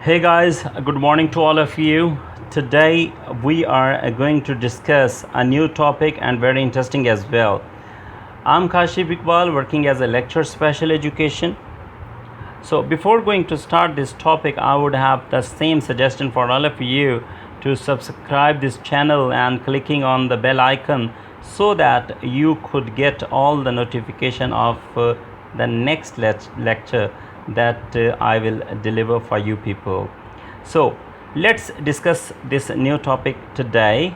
Hey guys, good morning to all of you. Today we are going to discuss a new topic and very interesting as well. I'm Kashif Iqbal, working as a lecturer special education. So before going to start this topic, I would have the same suggestion for all of you to subscribe this channel and clicking on the bell icon so that you could get all the notification of the next lecture that I will deliver for you people. So let's discuss this new topic today.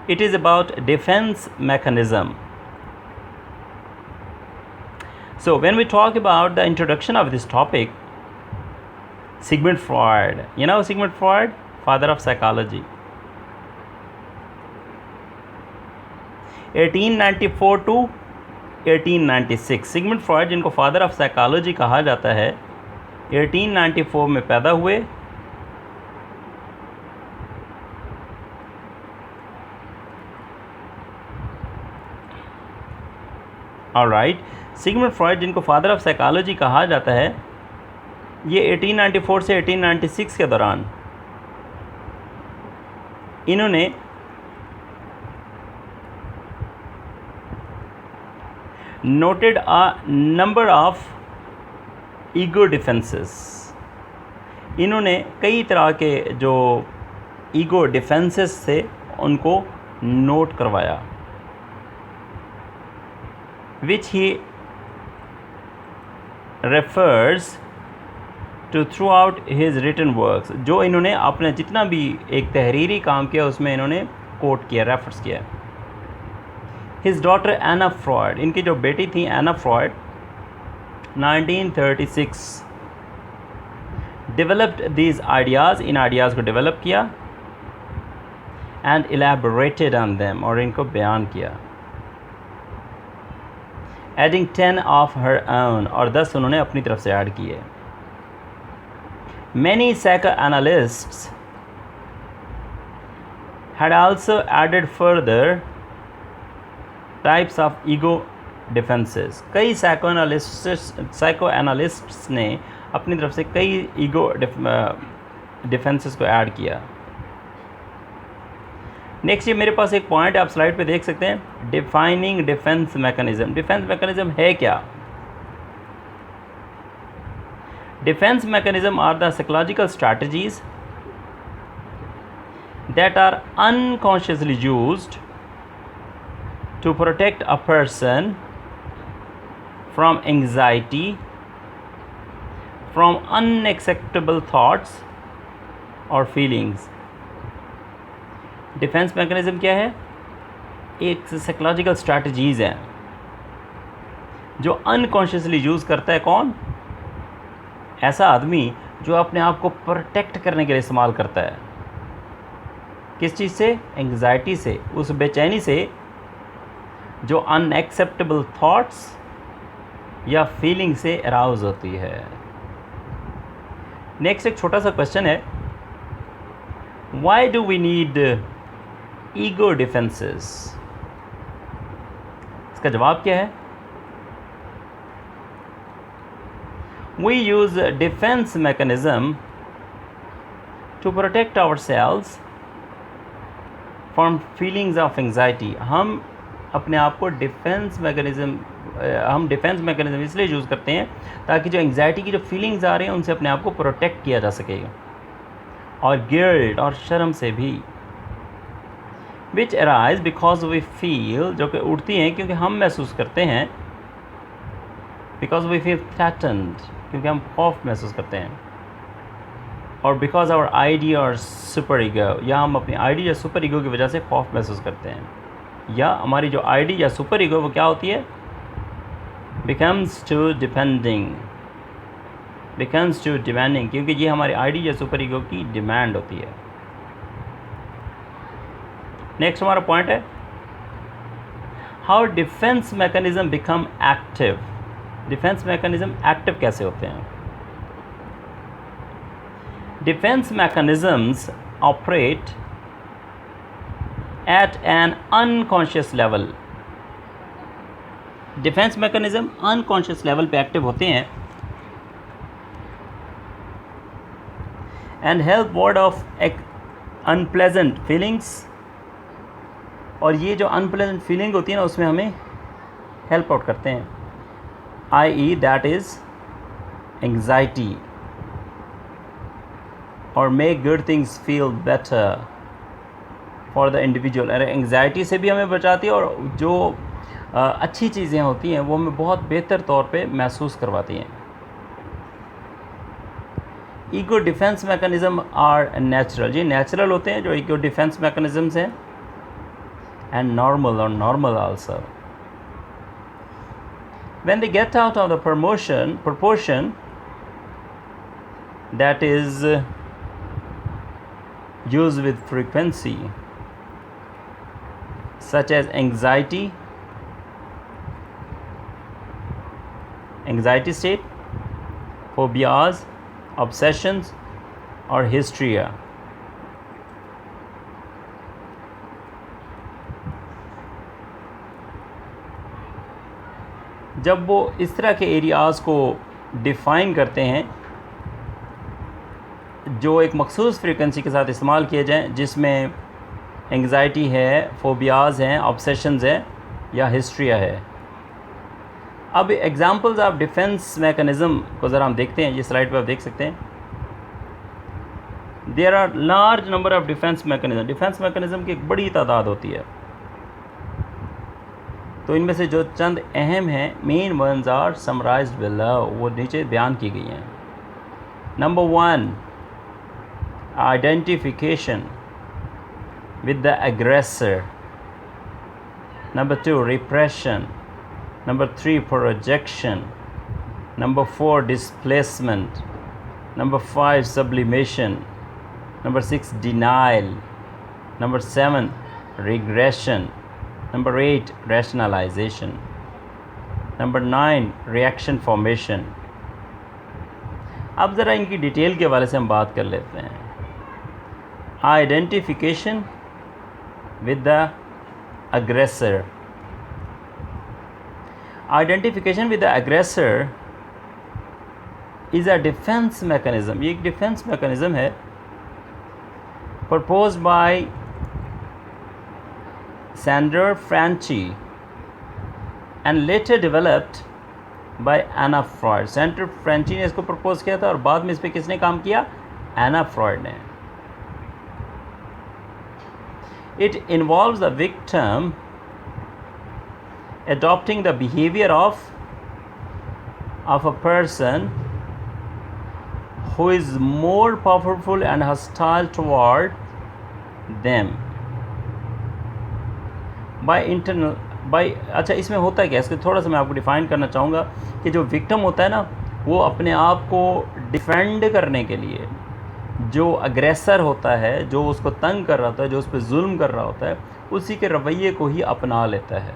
It is about defense mechanism. So when we talk about the introduction of this topic, Sigmund Freud, you know Sigmund Freud, father of psychology, 1894 to 1896. Sigmund Freud, जिनको father of psychology कहा जाता है, 1894 में पैदा हुए. Alright, Sigmund Freud, जिनको father of psychology कहा जाता है, ये 1894 से 1896 के दौरान इन्होंने noted a number of ego defenses. इन्होंने कई तरह के जो ईगो डिफेंसेस थे उनको नोट करवाया, which he refers to throughout his written works. जो इन्होंने अपने जितना भी एक तहरीरी काम किया उसमें इन्होंने कोट किया, रेफर्स किया. His daughter Anna Freud, इनकी जो बेटी थी Anna Freud, 1936 developed these ideas, इन आइडियाज़ को डेवलप किया, and elaborated on them, और इनको बयान किया, adding 10 of her own, और 10 उन्होंने अपनी तरफ से ऐड किए. Many psychoanalysts had also added further types of ego defences. कई साइकोएनालिस्ट्स ने अपनी तरफ से कई ईगो डिफेंसेस को ऐड किया. नेक्स्ट, ये मेरे पास एक पॉइंट है, आप स्लाइड पे देख सकते हैं, defining defence mechanism. Defence mechanism है क्या? Defence mechanism are the psychological strategies that are unconsciously used to protect a person from anxiety, from unacceptable thoughts or feelings. Defence mechanism क्या है? एक साइकोलॉजिकल स्ट्रैटेजीज़ हैं जो अनकॉन्शियसली यूज़ करता है. कौन? ऐसा आदमी जो अपने आप को प्रोटेक्ट करने के लिए इस्तेमाल करता है. किस चीज़ से? एंग्जाइटी से, उस बेचैनी से जो अनएक्सेप्टेबल थॉट्स या फीलिंग से अराउज होती है. नेक्स्ट, एक छोटा सा क्वेश्चन है, why do we need ego defences? इसका जवाब क्या है? We use defence mechanism to protect our selves from feelings of anxiety. हम अपने आप को डिफेंस मैकेनिज्म इसलिए यूज़ करते हैं ताकि जो एंग्जाइटी की जो फीलिंग्स आ रहे हैं उनसे अपने आप को प्रोटेक्ट किया जा सकेगा, और गिल्ट और शर्म से भी, which arise because we feel, जो कि उठती हैं क्योंकि हम महसूस करते हैं, बिकॉज वी फील थ्रेटन्ड, क्योंकि हम खौफ महसूस करते हैं, और बिकॉज आवर आईडी और सुपर ईगो, या हम अपनी आईडी या सुपर ईगो की वजह से खौफ महसूस करते हैं, या हमारी जो आईडी या सुपर ईगो वो क्या होती है? बिकम्स टू डिमांडिंग, क्योंकि ये हमारी आईडी या सुपर ईगो की डिमांड होती है. नेक्स्ट हमारा पॉइंट है, how defence mechanism become active. Defence mechanism active कैसे होते हैं? Defence mechanisms operate at an unconscious level. Defence mechanism unconscious level पे एक्टिव होते हैं and help word of unpleasant feelings, और ये जो अनप्लेजेंट फीलिंग होती है ना उसमें हमें हेल्प आउट करते हैं, i.e. दैट इज़ एंग्जाइटी, और make good things feel better for the individual. अरे एंग्जाइटी से भी हमें बचाती है, और जो अच्छी चीज़ें होती हैं वो हमें बहुत बेहतर तौर पे महसूस करवाती हैं। Ego defence mechanism are natural, ये नेचुरल होते हैं जो ईगो डिफेंस मैकेनिज़म्स हैं, एंड नॉर्मल और normal also. When they get out of the proportion that is used with frequency, such as anxiety state, phobias, obsessions, or hysteria. जब वो इस तरह के एरियाज़ को डिफ़ाइन करते हैं जो एक मखसूस फ्रीक्वेंसी के साथ इस्तेमाल किए जाएं, जिसमें एंग्जाइटी है, फोबियाज़ हैं, ऑब्सेशंस है या हिस्ट्रिया है। अब एग्जांपल्स ऑफ डिफेंस मैकेनिज़्म को ज़रा हम देखते हैं, ये स्लाइड पर आप देख सकते हैं। There are large number of defence mechanism, defence mechanism की एक बड़ी तादाद होती है। तो इनमें से जो चंद अहम हैं, main ones are summarised below, वो नीचे बयान की गई हैं। Number 1, identification with the aggressor. Number 2, repression. Number 3, projection. Number 4, displacement. Number 5, sublimation. Number 6, denial. Number 7, regression. Number 8, rationalization. Number 9, reaction formation. अब ज़रा इनकी डिटेल के हवाले से हम बात कर लेते हैं। Identification with the aggressor. Identification with the aggressor is a defense mechanism. ये एक डिफेंस मैकेनिज़्म है proposed by Sandor Franchi and later developed by Anna Freud. Sandor Franchi ने इसको प्रपोज किया था और बाद में इस पर किसने काम किया? Anna Freud ने। It involves the victim adopting the behavior of a person who is more powerful and hostile toward them. अच्छा, इसमें होता है क्या, इसको थोड़ा सा मैं आपको डिफ़ाइन करना चाहूँगा कि जो विक्टिम होता है ना, वो अपने आप को डिफेंड करने के लिए जो अग्रेसर होता है, जो उसको तंग कर रहा होता है, जो उस पर जुल्म कर रहा होता है, उसी के रवैये को ही अपना लेता है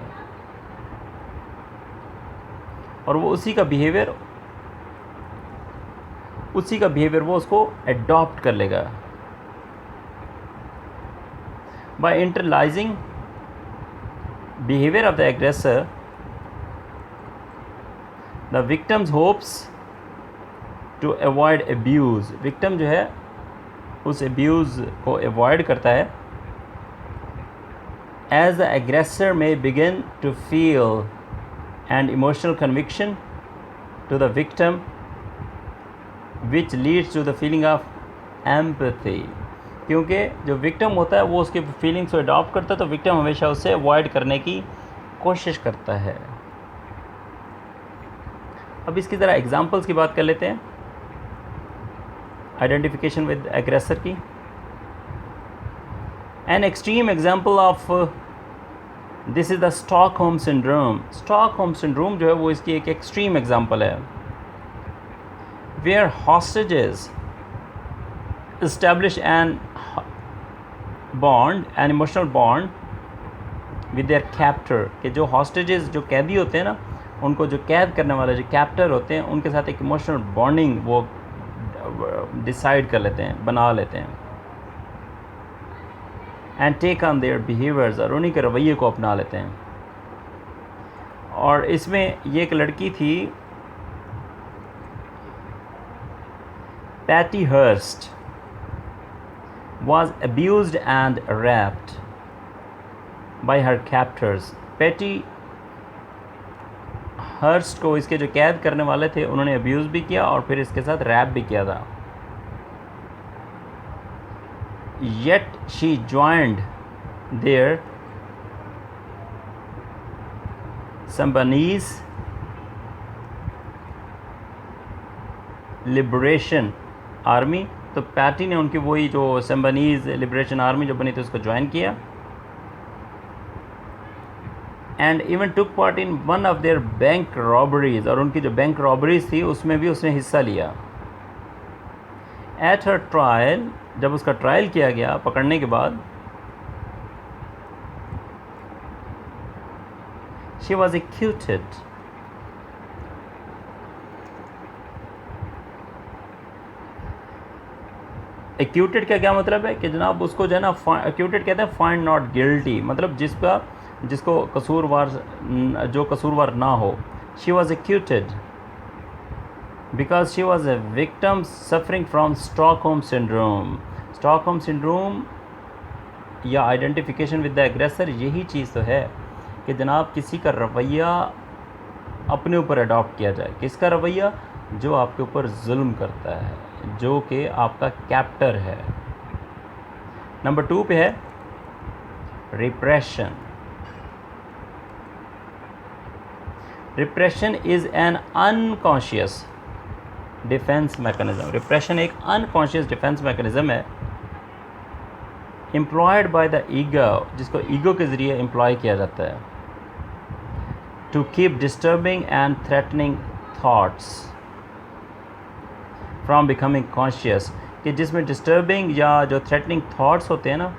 और वो उसी का बिहेवियर वो उसको एडॉप्ट कर लेगा। By internalizing behavior of the aggressor, the victim's hopes to avoid abuse. victim जो है उस abuse को avoid करता है। as the aggressor may begin to feel an emotional conviction to the victim which leads to the feeling of empathy. क्योंकि जो victim होता है वो उसके फीलिंग्स को अडॉप्ट करता है, तो विक्टिम हमेशा उससे अवॉइड करने की कोशिश करता है। अब इसकी ज़रा एग्जांपल्स की बात कर लेते हैं आइडेंटिफिकेशन विद एग्रेसर की। An extreme example of this is the Stockholm syndrome. Stockholm syndrome जो है वो इसकी एक एक्सट्रीम एग्जांपल है, where hostages establish an emotional bond with their captor, कि जो हॉस्टेजेस, जो कैदी होते हैं ना, उनको जो कैद करने वाले जो कैप्टर होते हैं, उनके साथ एक इमोशनल बॉन्डिंग वो डिसाइड कर लेते हैं, बना लेते हैं। And take on their behaviours, और उन्हीं के रवैये को अपना लेते हैं। और इसमें ये एक लड़की थी Patty Hearst, was abused and raped by her captors. Patty Hearst को इसके जो कैद करने वाले थे उन्होंने अब्यूज़ भी किया और फिर इसके साथ रैप भी किया था. Yet she joined their Symbionese liberation army. तो पैटी ने उनकी वही जो सिम्बनीज लिबरेशन आर्मी जो बनी थी उसको ज्वाइन किया. And even took part in one of their bank robberies. और उनकी जो बैंक रॉबरीज थी उसमें भी उसने हिस्सा लिया. एट हर ट्रायल, जब उसका ट्रायल किया गया पकड़ने के बाद, शी वॉज एक्यूटेड. एक्यूटेड का क्या मतलब है कि जनाब उसको जो है ना एक्यूटेड कहते हैं फाइंड नॉट गिल्टी, मतलब जिसको कसूरवार जो कसूरवार ना हो. She was acquitted because she was a victim suffering from Stockholm syndrome. Stockholm syndrome या आइडेंटिफिकेशन विद द एग्रेसर यही चीज़ तो है कि जनाब किसी का रवैया अपने ऊपर अडॉप्ट किया जाए. किसका रवैया? जो आपके ऊपर जुल्म करता है, जो कि आपका कैप्टर है. नंबर 2 पे है repression. Repression is an unconscious defence mechanism. Repression एक अनकॉन्शियस डिफेंस मैकेनिज्म है एम्प्लॉयड बाय द ईगो, जिसको ईगो के ज़रिए एम्प्लॉय किया जाता है to keep disturbing and threatening thoughts from becoming conscious. कि जिसमें डिस्टर्बिंग या जो थ्रेटनिंग थाट्स होते हैं ना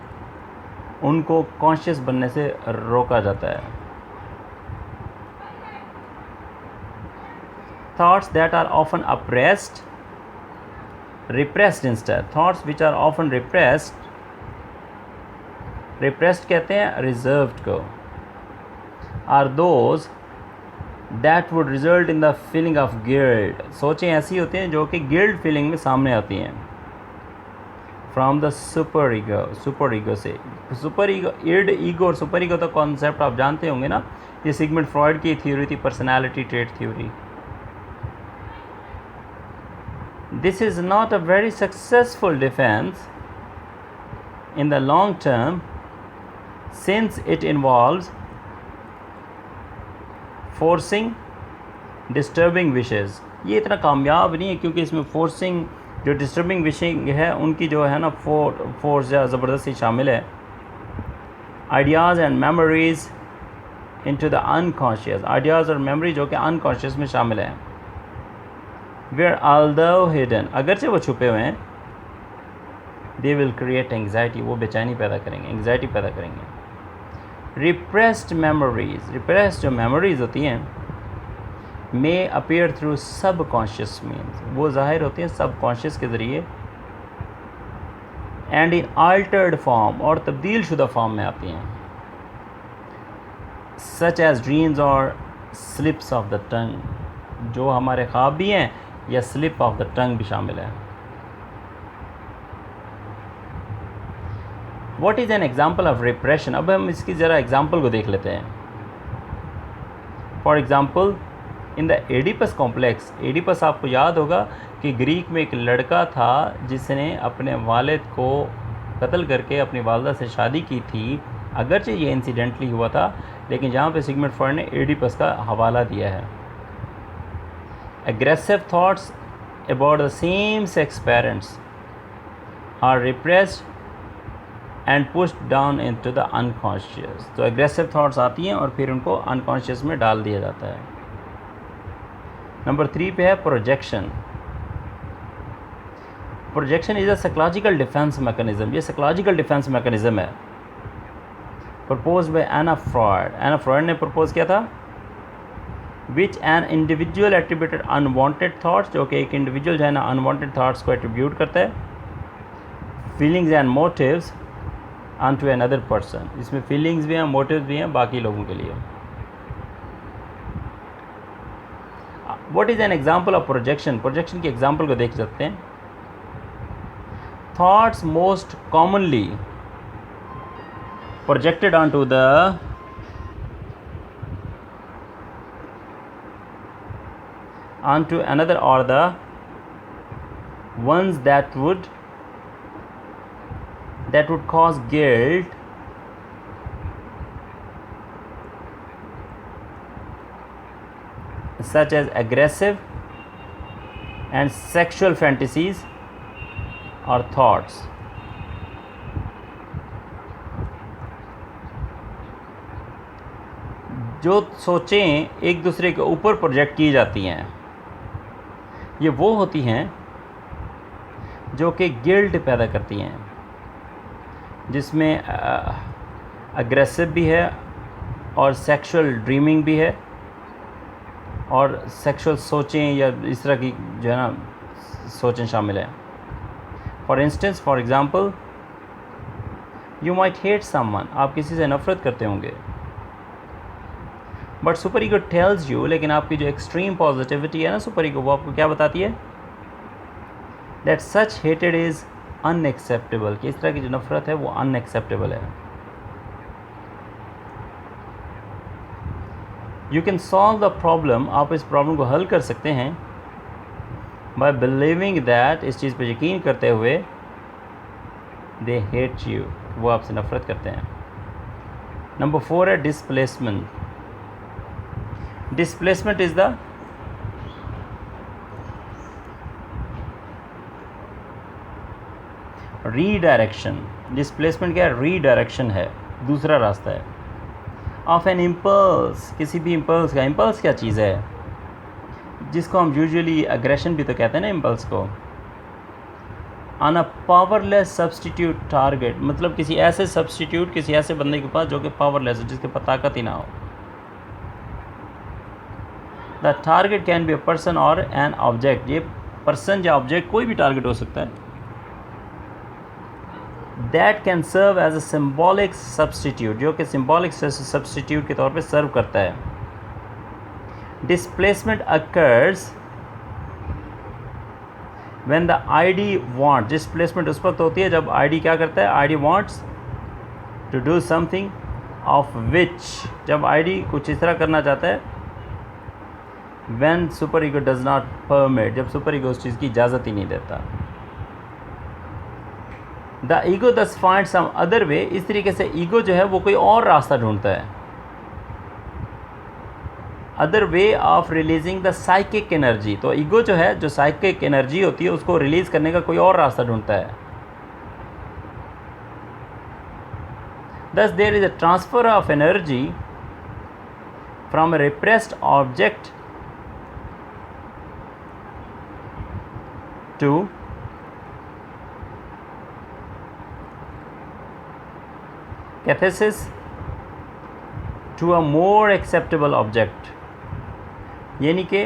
उनको कॉन्शियस बनने से रोका जाता है. Thoughts that are often repressed instead. Thoughts which are often repressed कहते हैं reserved को, are those that would result in the feeling of guilt. सोचें ऐसी होती हैं जो कि गिल्ट फीलिंग में सामने आती हैं. फ्रॉम द सुपर ईगो से. सुपर ईगो और सुपर ईगो तो कॉन्सेप्ट आप जानते होंगे ना. ये सिगमंड फ्रॉइड की थ्योरी थी, personality trait theory. This is not a very successful defense in the long term since it involves forcing disturbing wishes. ये इतना कामयाब नहीं है क्योंकि इसमें फोर्सिंग जो डिस्टर्बिंग विशिंग है उनकी जो है ना फोर्स या ज़बरदस्ती शामिल है. Ideas and memories into the unconscious. Ideas और मेमोरी जो कि अनकॉन्शियस में शामिल है. Where although hidden, अगरचे वो छुपे हुए हैं, they will create anxiety, वो बेचैनी पैदा करेंगे, anxiety पैदा करेंगे. Repressed memories जो memories होती हैं may appear through subconscious means, वो ज़ाहिर होती हैं subconscious के ज़रिए. And in altered form, और तब्दील शुदा फॉर्म में आती हैं. Such as dreams or slips of the tongue, जो हमारे ख्वाब भी हैं या स्लिप ऑफ द टंग भी शामिल है. What is an example of repression? अब हम इसकी ज़रा एग्जाम्पल को देख लेते हैं. For example in the Oedipus complex. Oedipus आपको याद होगा कि ग्रीक में एक लड़का था जिसने अपने वालिद को कत्ल करके अपनी वालदा से शादी की थी. अगरचे ये इंसिडेंटली हुआ था लेकिन जहाँ पे सिगमंड फ्रॉइड ने एडिपस का हवाला दिया है. Aggressive thoughts about the same-sex parents are repressed and pushed down into the unconscious. तो aggressive thoughts आती हैं और फिर उनको unconscious में डाल दिया जाता है. नंबर 3 पे है projection. Projection is a psychological defense mechanism. ये psychological defense mechanism है proposed by Anna Freud. Anna Freud ने propose किया था which an individual attributed unwanted thoughts, जो कि एक इंडिविजुअल जो है ना unwanted thoughts को attribute करता है feelings and motives onto another person. इसमें feelings भी हैं, motives भी हैं बाकी लोगों के लिए. What is an example of projection? projection की example को देख सकते हैं. thoughts most commonly projected onto another are the ones that would cause guilt, such as aggressive and sexual fantasies or thoughts. जो सोचें एक दूसरे के ऊपर प्रोजेक्ट की जाती हैं, ये वो होती हैं जो कि गिल्ट पैदा करती हैं, जिसमें अग्रेसिव भी है और सेक्सुअल ड्रीमिंग भी है और सेक्सुअल सोचें या इस तरह की जो है ना सोचें शामिल है. For instance, for example, you might hate someone, आप किसी से नफ़रत करते होंगे, but super ego tells you, लेकिन आपकी जो एक्सट्रीम पॉजिटिविटी है ना सुपर ईगो, वो आपको क्या बताती है, that such hated is unacceptable, कि इस तरह की जो नफ़रत है वो अनएक्सेप्टेबल है. You can solve the problem, आप इस प्रॉब्लम को हल कर सकते हैं बाय बिलीविंग दैट, इस चीज़ पर यकीन करते हुए, दे हेट यू, वो आपसे नफ़रत करते हैं. नंबर 4 है displacement. Displacement is the redirection. Displacement क्या है? रीडायरेक्शन है, दूसरा रास्ता है. ऑफ एन इम्पल्स, किसी भी इम्पल्स का. इम्पल्स क्या चीज़ है? जिसको हम यूजुअली एग्रेशन भी तो कहते हैं ना इम्पल्स को. On a powerless substitute target, मतलब किसी ऐसे सब्सटीट्यूट, किसी ऐसे बंदे के पास जो कि पावरलेस है, जिसके पास ताकत ही ना हो. The target can be a person or an object. ये पर्सन या ऑब्जेक्ट कोई भी टारगेट हो सकता है. That can serve as a symbolic substitute, जो कि सिम्बॉलिक सब्सटीट्यूट के तौर पे सर्व करता है. Displacement occurs when the id want. Displacement उस वक्त होती है जब आईडी क्या करता है, id wants to do something of which, जब आईडी कुछ इस तरह करना चाहता है. When superego does not permit, जब सुपर ईगो उस चीज़ की इजाज़त ही नहीं देता. The ego thus find some other way. इस तरीके से ईगो जो है वो कोई और रास्ता ढूंढता है, other way of releasing the psychic energy. तो ईगो जो है, जो साइकिक एनर्जी होती है, उसको रिलीज़ करने का कोई और रास्ता ढूंढता है. Thus there is a transfer of energy from a repressed object to cathexis to a more acceptable object. यानी कि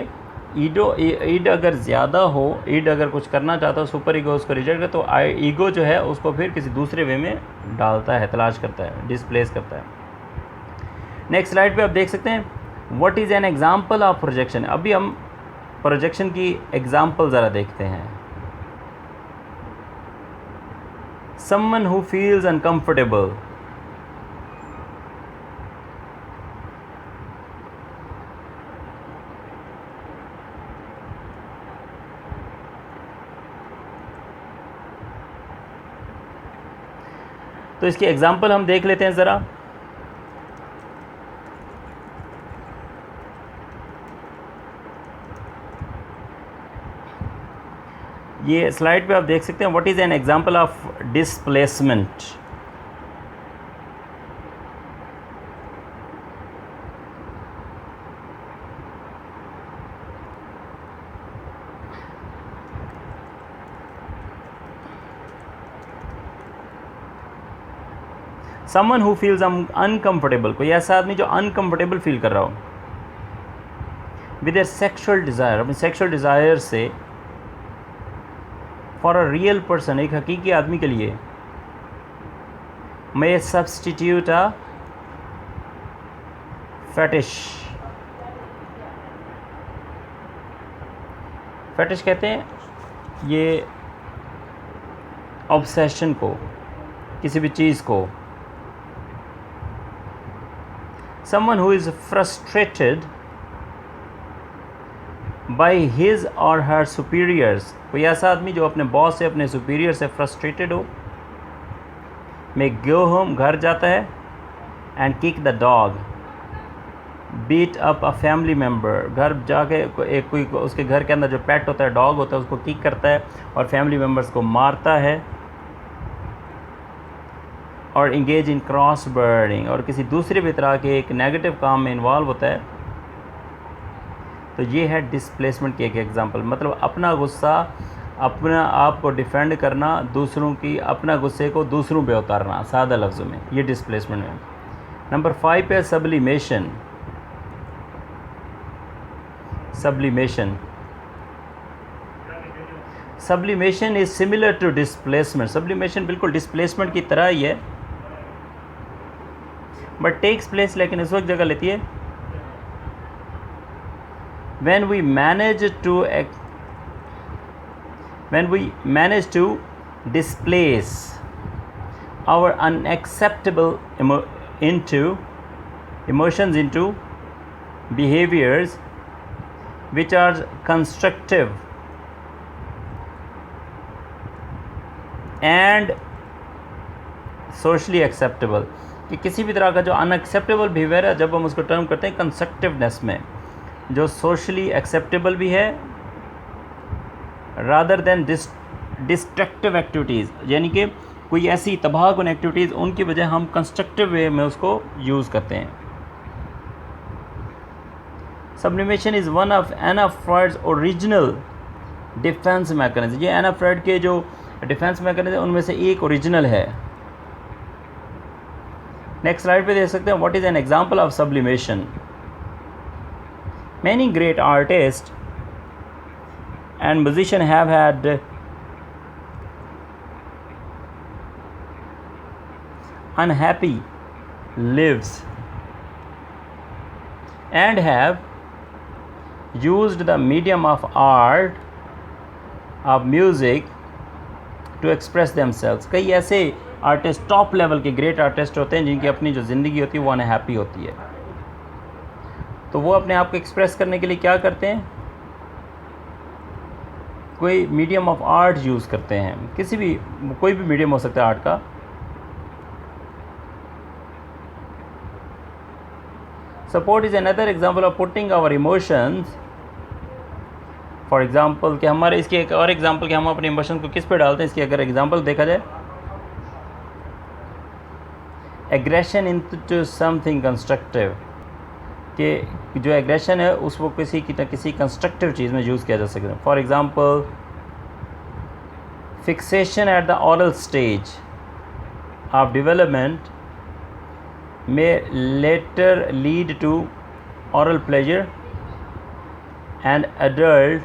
ईड अगर ज़्यादा हो, ईड अगर कुछ करना चाहता है, सुपर ईगो उसको रिजेक्ट करे, तो ईगो जो है उसको फिर किसी दूसरे वे में डालता है, तलाश करता है, डिस्प्लेस करता है. नेक्स्ट स्लाइड पे आप देख सकते हैं, what is an example of projection. अभी हम प्रोजेक्शन की एग्जाम्पल ज़रा देखते हैं. Someone who feels uncomfortable. तो इसकी एग्जाम्पल हम देख लेते हैं ज़रा. ये स्लाइड पे आप देख सकते हैं, what is an example of displacement. Someone who feels uncomfortable, कोई ऐसा आदमी जो अनकम्फर्टेबल फील कर रहा हो विद देयर सेक्सुअल डिज़ायर, अपने सेक्सुअल डिज़ायर से, फॉर अ रियल पर्सन, एक हकीकी आदमी के लिए, मे सब्सटीट्यूट अ फेटिश. फेटिश कहते हैं ये ऑब्सेशन को, किसी भी चीज़ को। Someone who is frustrated by his और हर सुपीरियर्स, कोई ऐसा आदमी जो अपने बॉस से, अपने सुपीरियर से फ्रस्ट्रेटेड हो। मे गो होम, घर जाता है, and kick the dog, beat up a family member, घर जाके एक कोई उसके घर के अंदर जो पेट होता है, डॉग होता है, उसको किक करता है और फैमिली मेम्बर्स को मारता है। और इंगेज इन क्रॉस बर्निंग, और किसी दूसरे भी तरह के एक नेगेटिव काम में इन्वॉल्व होता है। तो ये है डिस्प्लेसमेंट की एक एग्जांपल, मतलब अपना गुस्सा, अपना आप को डिफेंड करना, दूसरों की अपना गुस्से को दूसरों पे उतारना, सादा लफ्ज़ों में, ये डिस्प्लेसमेंट है। नंबर 5 है sublimation. Sublimation sublimation is similar to displacement. Sublimation बिल्कुल डिस्प्लेसमेंट की तरह ही है, बट टेक्स प्लेस, लेकिन इस वक्त जगह लेती है when we manage to displace our unacceptable emotions into behaviors which are constructive and socially acceptable, कि किसी भी तरह का जो अनएक्सेप्टेबल बिहेवियर है, जब हम उसको टर्म करते हैं कंस्ट्रक्टिवनेस में, जो सोशली एक्सेप्टेबल भी है, रादर देन डिस्ट्रक्टिव एक्टिविटीज़, यानी कि कोई ऐसी तबाहकुन एक्टिविटीज़, उनकी वजह हम कंस्ट्रक्टिव वे में उसको यूज़ करते हैं। Sublimation is one of Anna Freud's original defence mechanism. ये एना फ्रॉइड के जो डिफेंस मैकेनिज्म उनमें से एक ओरिजिनल है। नेक्स्ट स्लाइड पे देख सकते हैं, what is an example of sublimation. Many great artists and musicians have had unhappy lives and have used the medium of art, of music to express themselves। कई ऐसे आर्टिस्ट, टॉप लेवल के great artist होते हैं जिनकी अपनी जो ज़िंदगी होती है वो अनहैप्पी होती है, तो वो अपने आप को एक्सप्रेस करने के लिए क्या करते हैं, कोई मीडियम ऑफ आर्ट यूज़ करते हैं। किसी भी, कोई भी मीडियम हो सकता है आर्ट का। Support is another example of putting our emotions. For example कि हमारे, इसकी एक और एग्जांपल कि हम अपने इमोशन को किस पे डालते हैं, इसकी अगर एग्जांपल देखा जाए, एग्रेशन इनटू समथिंग कंस्ट्रक्टिव, कि जो एग्रेशन है उसको किसी कंस्ट्रक्टिव चीज़ में यूज़ किया जा सकता है। For example, fixation at the oral stage of development में later lead to oral pleasure and adult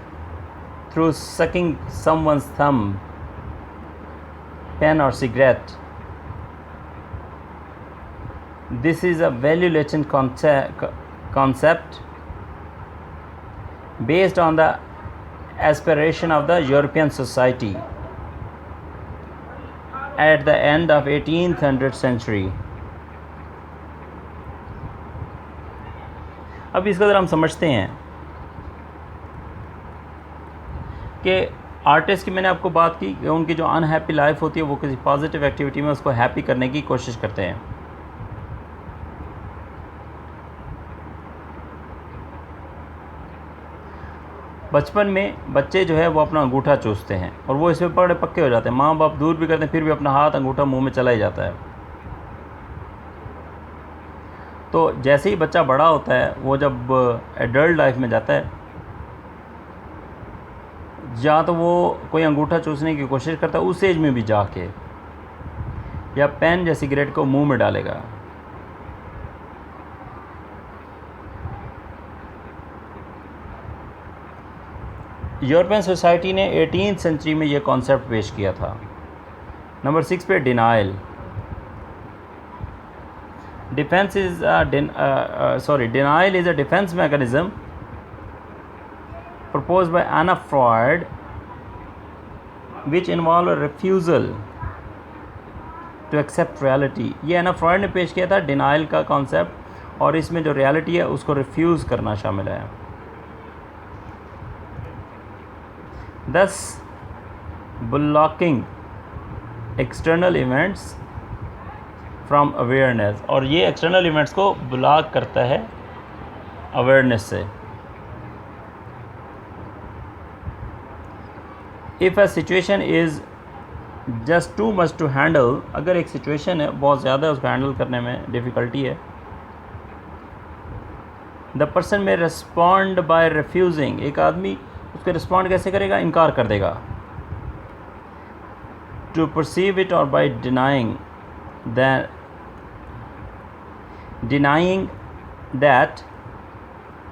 through sucking someone's thumb, pen or cigarette. This is a value latent concept based on the aspiration of the European society at the end of 1800th century. अब इसको अगर हम समझते हैं कि artist की, मैंने आपको बात की कि उनकी जो अनहैप्पी लाइफ होती है वो किसी पॉजिटिव एक्टिविटी में उसको हैप्पी करने की कोशिश करते हैं। बचपन में बच्चे जो है वो अपना अंगूठा चूसते हैं और वो इसमें बड़े पक्के हो जाते हैं, माँ बाप दूर भी करते हैं फिर भी अपना हाथ अंगूठा मुंह में चला ही जाता है। तो जैसे ही बच्चा बड़ा होता है, वो जब एडल्ट लाइफ में जाता है, या तो वो कोई अंगूठा चूसने की कोशिश करता है उस एज में भी जाके, या पेन या सिगरेट को मुंह में डालेगा। यूरोपियन सोसाइटी ने 18th सेंचुरी में ये कॉन्सेप्ट पेश किया था। नंबर 6 पे denial. Denial is a defense mechanism proposed by Anna Freud, which involve a refusal to accept reality. ये एना फ्रॉयड ने पेश किया था डिनाइल का कॉन्सेप्ट, और इसमें जो रियलिटी है उसको रिफ्यूज़ करना शामिल है। दस blocking external events from awareness, और ये एक्सटर्नल इवेंट्स को ब्लॉक करता है अवेयरनेस से। If a situation is just too much to handle, अगर एक सिचुएशन है बहुत ज़्यादा उसको हैंडल करने में डिफ़िकल्टी है, the person may respond by refusing, एक आदमी उसको रिस्पॉन्ड कैसे करेगा, इनकार कर देगा। To perceive it or by denying that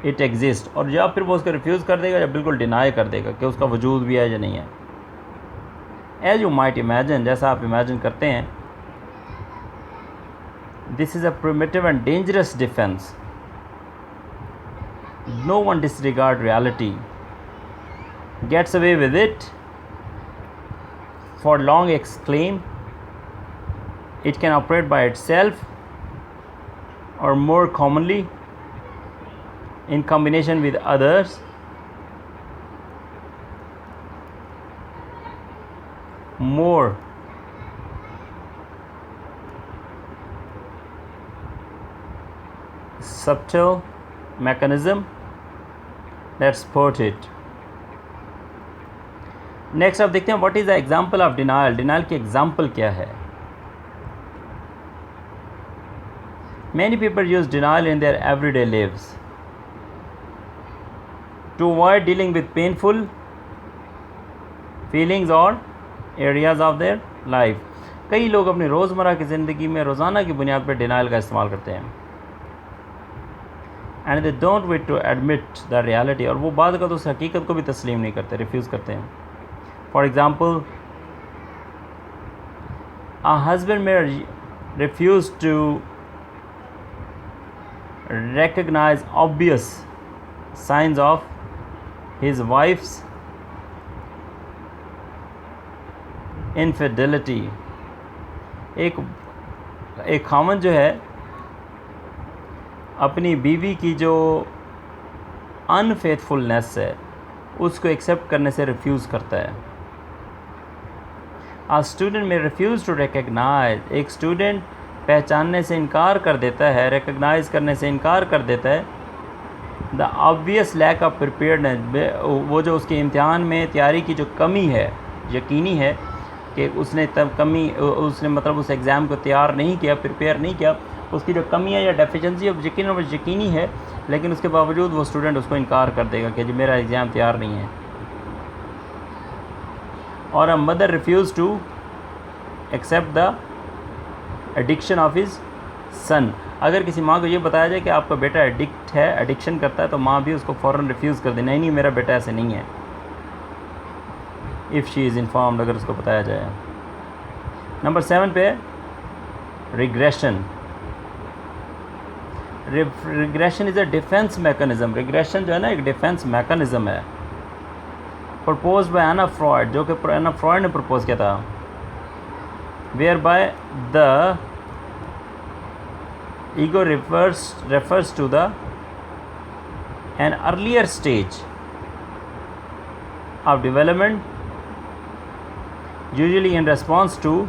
it exist, और या फिर वो उसको रिफ्यूज़ कर देगा या बिल्कुल डिनाई कर देगा कि उसका वजूद भी है या नहीं है। एज यू माइट इमेजिन, जैसा आप इमेजिन करते हैं, this is a primitive and dangerous defence. No one disregard reality, gets away with it for long exclaim, it can operate by itself or more commonly in combination with others. More subtle mechanism that support it. Next अब देखते हैं what is the example of denial. Denial की example क्या है। Many people use denial in their everyday lives to avoid dealing with painful feelings or areas of their life. कई लोग अपनी रोज़मर्रा की ज़िंदगी में रोज़ाना की बुनियाद पर डिनाइल का इस्तेमाल करते हैं, and they don't wish to admit the reality, और वो बाद का तो उस हकीकत को भी तस्लीम नहीं करते, रिफ्यूज़ करते हैं। For example, a husband may refuse to recognize obvious signs of his wife's infidelity. एक खामन जो है अपनी बीवी की जो अनफेथफुलनेस है उसको एक्सेप्ट करने से रिफ्यूज़ करता है। A student may refuse to recognize, एक स्टूडेंट पहचानने से इनकार कर देता है, रिकग्नाइज करने से इनकार कर देता है the obvious lack of preparedness, वो जो उसके इम्तिहान में तैयारी की जो कमी है, यकीनी है कि उसने मतलब उस एग्ज़ाम को तैयार नहीं किया, प्रिपेयर नहीं किया, उसकी जो कमी है या डेफिशिएंसी है यकीन वो यकीनी है, लेकिन उसके बावजूद वो स्टूडेंट उसको इनकार कर देगा कि जी मेरा एग्ज़ाम तैयार नहीं है। और a mother refuse to accept the addiction of his son, अगर किसी माँ को ये बताया जाए कि आपका बेटा एडिक्ट है, एडिक्शन करता है, तो माँ भी उसको फ़ौरन रिफ्यूज़ कर दे, नहीं मेरा बेटा ऐसे नहीं है, इफ़ शी इज़ इन्फॉर्म्ड, अगर उसको बताया जाए। नंबर 7 पे regression. Regression is a defence mechanism. Regression जो है ना एक डिफेंस मैकेनिज़्म है, प्रपोज बाय एना फ्रॉयड, जो कि एना फ्रॉयड ने प्रपोज किया था, whereby the ego refers to an earlier stage of development, usually in response to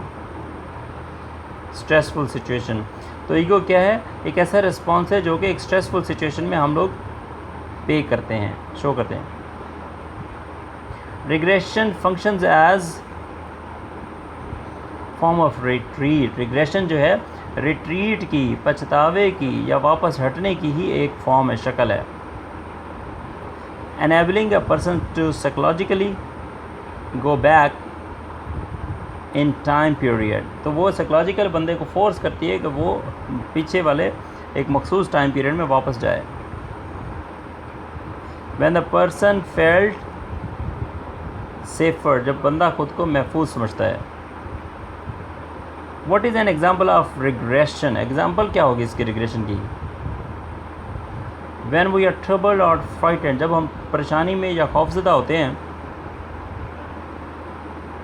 stressful situation। तो ईगो क्या है, एक ऐसा रिस्पॉन्स है जो कि एक स्ट्रेसफुल सिचुएशन में हम लोग पे करते हैं, शो करते हैं। Regression functions as form of retreat. Regression जो है रिट्रीट की, पछतावे की या वापस हटने की ही एक फॉर्म है, शक्ल है। Enabling a person to psychologically go back in time period, तो वो साइकोलॉजिकल बंदे को फोर्स करती है कि वो पीछे वाले एक मखसूस टाइम पीरियड में वापस जाए। When the person felt safer, जब बंदा खुद को महफूज समझता है। What is an example of regression? Example क्या होगी इसकी रिग्रेशन की? When we are troubled or frightened, जब हम परेशानी में या खौफज़दा होते हैं।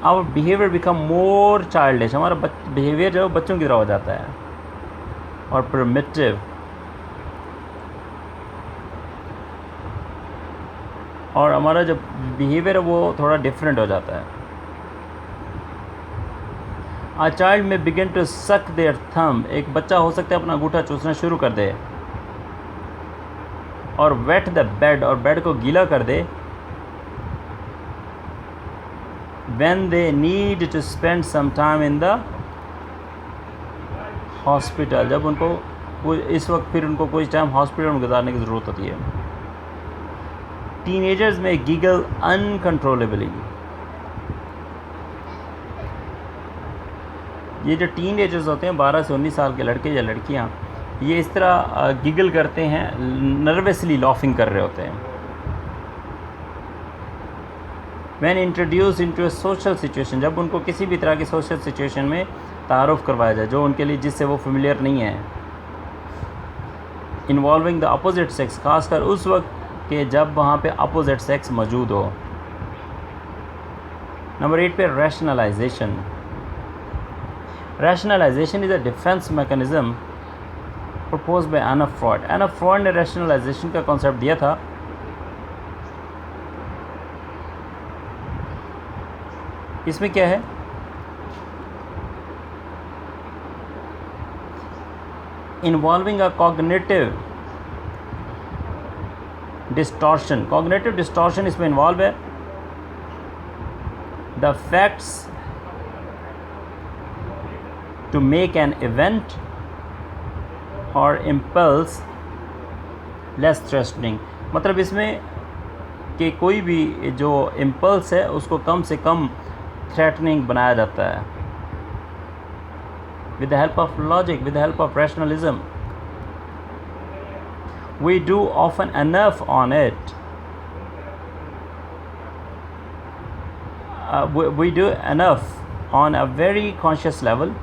Our behaviour become more childish, हमारा बिहेवियर जो बच्चों की तरह हो जाता है, और प्रिमिटिव, और हमारा जो बिहेवियर है वो थोड़ा डिफरेंट हो जाता है। A child may begin to suck their thumb, एक बच्चा हो सकता है अपना अंगूठा चूसना शुरू कर दे, और वेट द बेड, और बेड को गीला कर दे, when they need to spend some time in the hospital, जब उनको इस वक्त फिर उनको कुछ टाइम हॉस्पिटल में गुजारने की ज़रूरत होती है। टीनेजर्स में गीगल अनकंट्रोलेबली, ये जो टीनेजर्स होते हैं 12 से 19 साल के लड़के या लड़कियां, ये इस तरह गिगल करते हैं, नर्वसली लाफिंग कर रहे होते हैं। When introduced into a social situation, जब उनको किसी भी तरह की सोशल सिचुएशन में तारुफ करवाया जाए जो उनके लिए जिससे वो फेमिलियर नहीं है, इन्वॉल्विंग द अपोजिट सेक्स, खासकर उस वक्त के जब वहाँ पे अपोजिट सेक्स मौजूद हो। नंबर 8 पे rationalisation. Rationalisation is a defence mechanism proposed by Anna Freud. Anna Freud ने रैशनलाइजेशन का कॉन्सेप्ट दिया था। इसमें क्या है, involving a cognitive distortion. Cognitive distortion इसमें इन्वॉल्व है। The facts to make an event और इम्पल्स लेस थ्रेटनिंग, मतलब इसमें कि कोई भी जो इम्पल्स है उसको कम से कम थ्रेटनिंग बनाया जाता है। with the help of logic, with the help of rationalism, we do often enough on it. We do enough on a very conscious level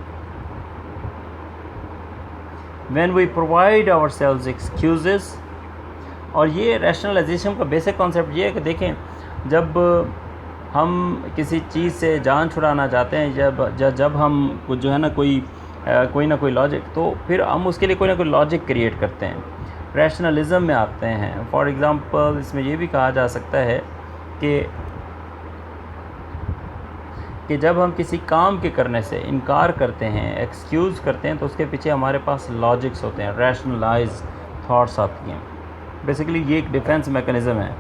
when we provide ourselves excuses. और ये rationalisation का basic concept ये है कि देखें, जब हम किसी चीज़ से जान छुड़ाना चाहते हैं, जब हम जो है ना कोई ना कोई लॉजिक, तो फिर हम उसके लिए कोई ना कोई लॉजिक क्रिएट करते हैं, रैशनलिज्म में आते हैं। फॉर एग्ज़ाम्पल इसमें ये भी कहा जा सकता है कि जब हम किसी काम के करने से इनकार करते हैं, एक्सक्यूज़ करते हैं, तो उसके पीछे हमारे पास लॉजिक्स होते हैं, रैशनलाइज थॉट्स आती हैं। बेसिकली ये एक डिफेंस मैकेनिज़्म है।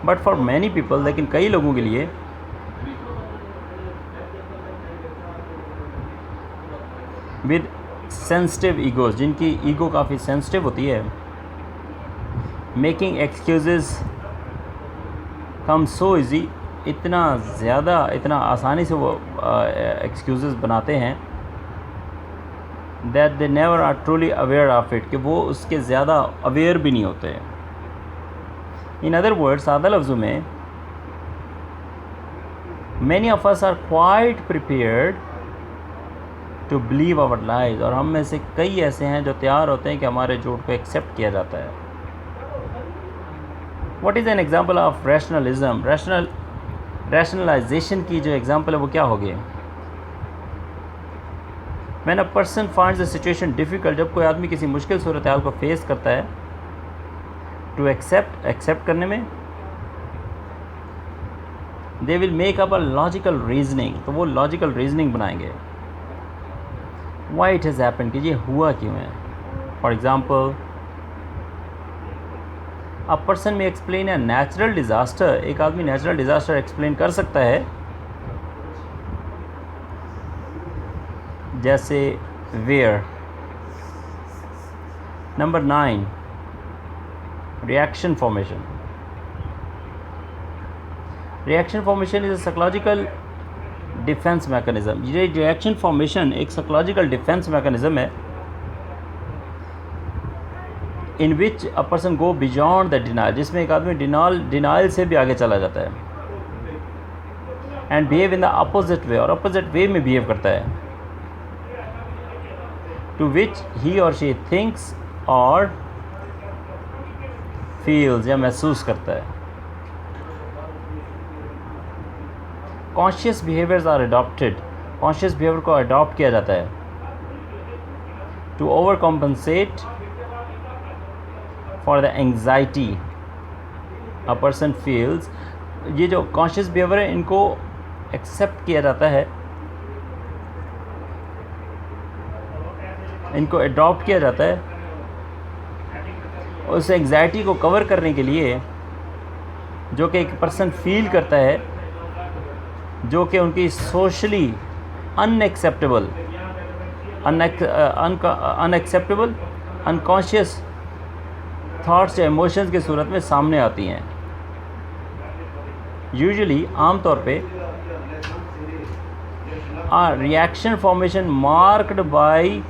बट फॉर मैनी पीपल, लेकिन कई लोगों के लिए विद सेंसिटिव ईगोज, जिनकी ईगो काफ़ी सेंसिटिव होती है, making excuses come so easy, इतना आसानी से वो एक्सक्यूज़ेस बनाते हैं, that they never are truly aware of it, कि वो उसके ज़्यादा अवेयर भी नहीं होते हैं। इन अदर वर्ड्स, सादा लफ्ज़ों में, many of us are quite prepared to believe our lies, और हम में से कई ऐसे हैं जो तैयार होते हैं कि हमारे झूठ को एक्सेप्ट किया जाता है। What is an example of rationalism? Rationalisation की जो एग्जाम्पल है वो क्या होगी? When a person finds the situation difficult, जब कोई आदमी किसी मुश्किल सूरत हाल को फेस करता है, to accept करने में, they will make up a logical reasoning, तो वो logical reasoning बनाएंगे, why it has happened, कि ये हुआ क्यों है। For example, a person may explain a natural disaster, एक आदमी नेचुरल डिज़ास्टर एक्सप्लेन कर सकता है, जैसे वेयर। Number 9, reaction formation. Reaction formation is a psychological defence mechanism. ये रिएक्शन फॉर्मेशन एक साइकोलॉजिकल डिफेंस मैकेनिज्म है, in which a person go beyond the denial, जिसमें एक आदमी डिनाइल से भी आगे चला जाता है, and behave in the opposite way, और अपोजिट वे में बिहेव करता है, to which he or she thinks or feels, या महसूस करता है। Conscious behaviours are adopted, conscious behaviour को अडॉप्ट किया जाता है to overcompensate for the anxiety a person feels. ये जो कॉन्शियस बिहेवियर है इनको एक्सेप्ट किया जाता है, इनको अडॉप्ट किया जाता है उस एंग्जाइटी को कवर करने के लिए जो कि एक पर्सन फील करता है, जो कि उनकी सोशली अनएक्सेप्टेबल अनकॉन्शियस थॉट्स या इमोशंस की सूरत में सामने आती हैं। यूजुअली आमतौर पे reaction formation marked by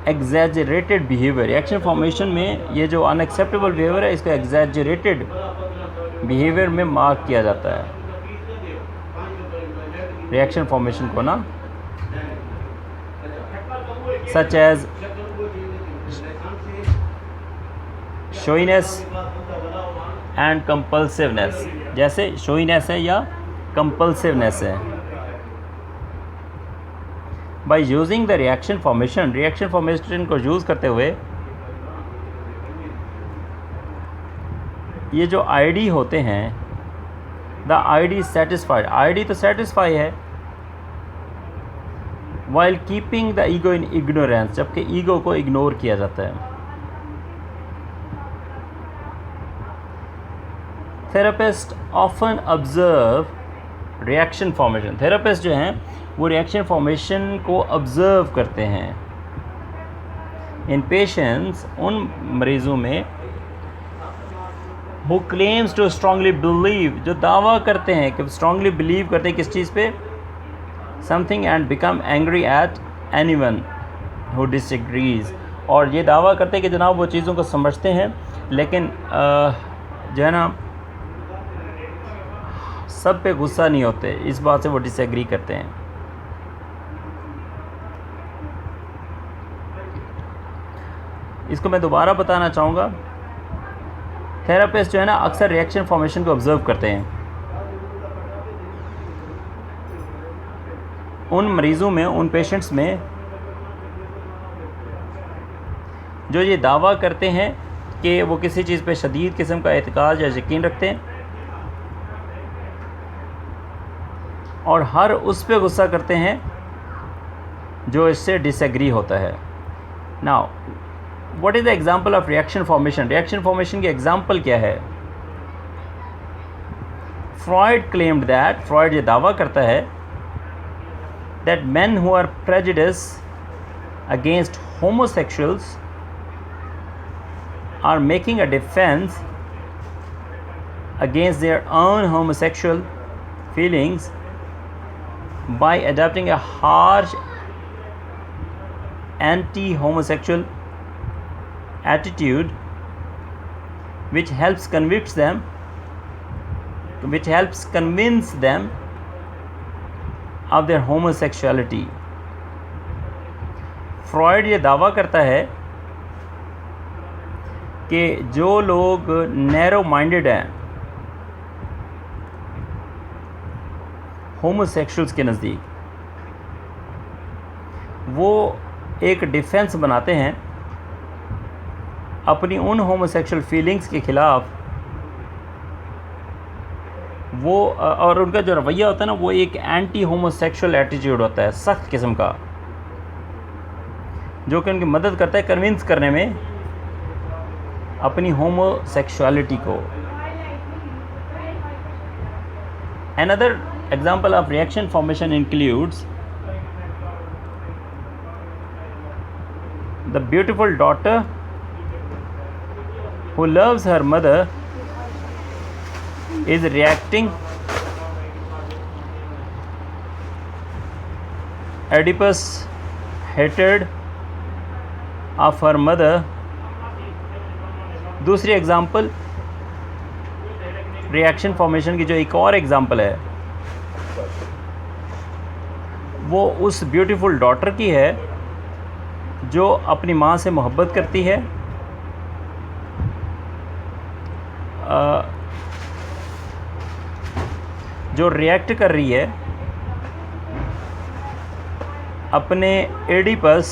exaggerated behaviour. Reaction formation में ये जो अनएक्सेप्टेबल बिहेवियर है इसको एग्जैजरेटेड बिहेवियर में मार्क किया जाता है, रिएक्शन फॉर्मेशन को ना, सच एज शोइनेस एंड कंपल्सिवनेस, जैसे शोइनेस है या कंपल्सिवनेस है। By using the reaction formation को यूज़ करते हुए ये जो आईडी होते हैं, द आईडी सेटिस्फाइड, आईडी तो सेटिस्फाई है while keeping the ego in ignorance, जबकि ईगो को इग्नोर किया जाता है। Therapist often observe reaction formation, therapist जो हैं वो रिएक्शन फॉर्मेशन को ऑब्जर्व करते हैं इन पेशेंट्स, उन मरीज़ों में who claims to strongly believe, जो दावा करते हैं कि स्ट्रांगली बिलीव करते हैं किस चीज़ पे, something and become angry at anyone who disagrees, और ये दावा करते हैं कि जनाब वो चीज़ों को समझते हैं लेकिन जो है ना सब पे गुस्सा नहीं होते, इस बात से वो डिसएग्री करते हैं। इसको मैं दोबारा बताना चाहूँगा, थेरेपिस्ट जो है ना अक्सर रिएक्शन फॉर्मेशन को ऑब्जर्व करते हैं उन मरीज़ों में, उन पेशेंट्स में जो ये दावा करते हैं कि वो किसी चीज़ पे शदीद किस्म का एतकाद या यकीन रखते हैं और हर उस पे गुस्सा करते हैं जो इससे डिसएग्री होता है। Now what is the example of reaction formation, reaction formation की एग्जाम्पल क्या है? फ्रॉइड क्लेम्ड दैट, फ्रॉइड ये दावा करता है that men who are prejudiced against homosexuals are making a defense against their own homosexual feelings by adopting a harsh anti-homosexual attitude which helps convince them of their homosexuality. Freud ये दावा करता है कि जो लोग नैरो माइंडेड हैं homosexuals के नज़दीक, वो एक डिफेंस बनाते हैं अपनी उन होमोसेक्सुअल फीलिंग्स के ख़िलाफ़, वो और उनका जो रवैया होता है ना वो एक एंटी होमोसेक्सुअल एटीट्यूड होता है, सख्त किस्म का, जो कि उनकी मदद करता है कन्विंस करने में अपनी होमोसेक्सुअलिटी को। Another example of reaction formation includes the beautiful daughter who loves her mother is reacting Oedipus hatred of her mother। दूसरी एग्जाम्पल रिएक्शन फॉर्मेशन की जो एक और एग्जाम्पल है वो उस ब्यूटीफुल डॉटर की है जो अपनी माँ से मोहब्बत करती है, जो रिएक्ट कर रही है अपने एडिपस,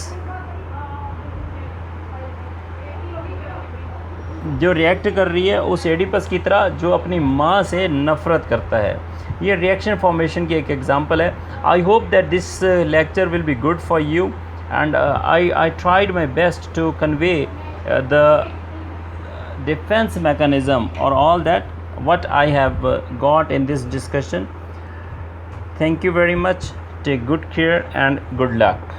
जो रिएक्ट कर रही है उस एडिपस की तरह जो अपनी माँ से नफ़रत करता है। ये रिएक्शन फॉर्मेशन की एक एग्जांपल है। I hope that this lecture will be good for you and I tried my best to convey the defense mechanism or all that what I have got in this discussion. Thank you very much. Take good care and good luck.